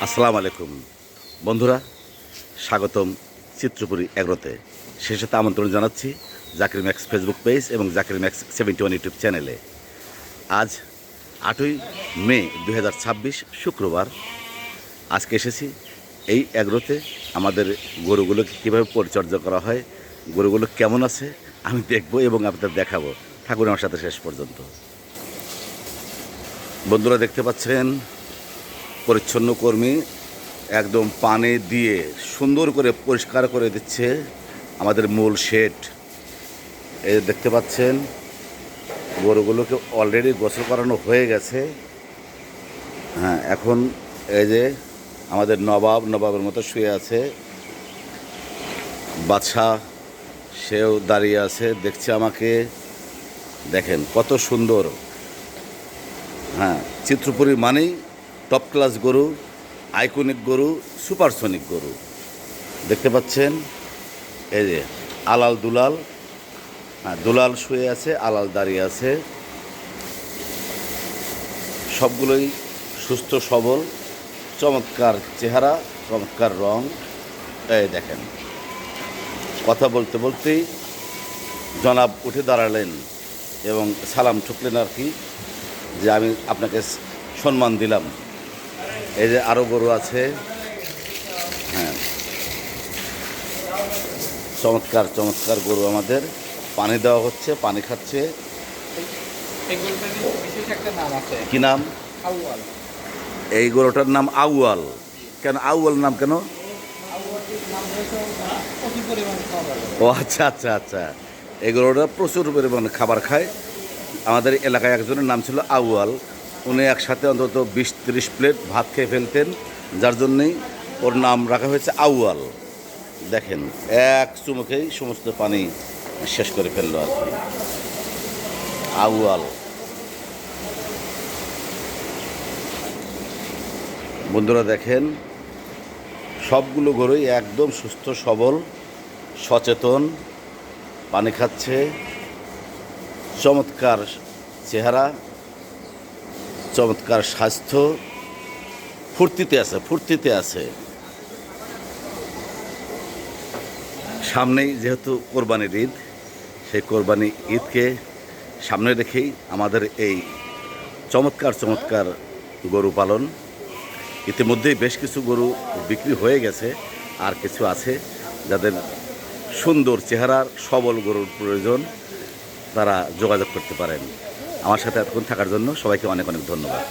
আসসালামু আলাইকুম বন্ধুরা, স্বাগতম চিত্রপুরী এগ্রোতে। সেই সাথে আমন্ত্রণ জানাচ্ছি জাকির ম্যাক্স ফেসবুক পেজ এবং জাকির ম্যাক্স 71 ইউটিউব চ্যানেলে। আজ 8ই মে 2026 শুক্রবার। আজকে এসেছি এই এগ্রোতে আমাদের গরুগুলোকে কীভাবে পরিচর্যা করা হয়, গরুগুলো কেমন আছে আমি দেখব এবং আপনাদের দেখাবো। থাকুন আমার সাথে শেষ পর্যন্ত। বন্ধুরা, দেখতে পাচ্ছেন পরিচ্ছন্ন কর্মী একদম পানি দিয়ে সুন্দর করে পরিষ্কার করে দিচ্ছে আমাদের মূল শেড। এই দেখতে পাচ্ছেন গরুগুলোকে অলরেডি গোসল করানো হয়ে গেছে। হ্যাঁ, এখন এই যে আমাদের নবাবের মতো শুয়ে আছে, বাদশা সেও দাঁড়িয়ে আছে, দেখছে আমাকে। দেখেন কত সুন্দর। হ্যাঁ, চিত্রপুরী মানেই টপ ক্লাস গরু, আইকনিক গরু, সুপারসনিক গরু। দেখতে পাচ্ছেন এই যে আলাল দুলাল। হ্যাঁ, দুলাল শুয়ে আছে, আলাল দাঁড়িয়ে আছে। সবগুলোই সুস্থ সবল, চমৎকার চেহারা, চমৎকার রং। এই দেখেন, কথা বলতে বলতেই জনাব উঠে দাঁড়ালেন এবং সালাম ঠুকলেন আর কি, যে আমি আপনাকে সম্মান দিলাম। এই যে আরও গরু আছে। হ্যাঁ, চমৎকার চমৎকার গরু আমাদের। পানি দেওয়া হচ্ছে, পানি খাচ্ছে। কি নাম? এই গরুটার নাম আউয়াল। কেন আউয়াল নাম কেন? ও আচ্ছা আচ্ছা আচ্ছা, এই গরুটা প্রচুর পরিমাণে খাবার খায়। আমাদের এলাকায় একজনের নাম ছিল আউয়াল। উনি একসাথে অন্তত 20-30 প্লেট ভাত খেয়ে ফেলতেন, যার জন্যেই ওর নাম রাখা হয়েছে আউয়াল। দেখেন, এক চুমুকেই সমস্ত পানি শেষ করে ফেললো আর কি। আউয়াল। বন্ধুরা দেখেন, সবগুলো গরুই একদম সুস্থ সবল, সচেতন, পানি খাচ্ছে, চমৎকার চেহারা, চমৎকার স্বাস্থ্য, ফুর্তিতে আছে। সামনেই যেহেতু কোরবানির ঈদ, সেই কোরবানি ঈদকে সামনে রেখেই আমাদের এই চমৎকার চমৎকার গরু পালন। ইতিমধ্যেই বেশ কিছু গরু বিক্রি হয়ে গেছে, আর কিছু আছে যাদের সুন্দর চেহারার সবল গরুর প্রয়োজন, তারা যোগাযোগ করতে পারেন। আমার সাথে এতক্ষণ থাকার জন্য সবাইকে অনেক অনেক ধন্যবাদ।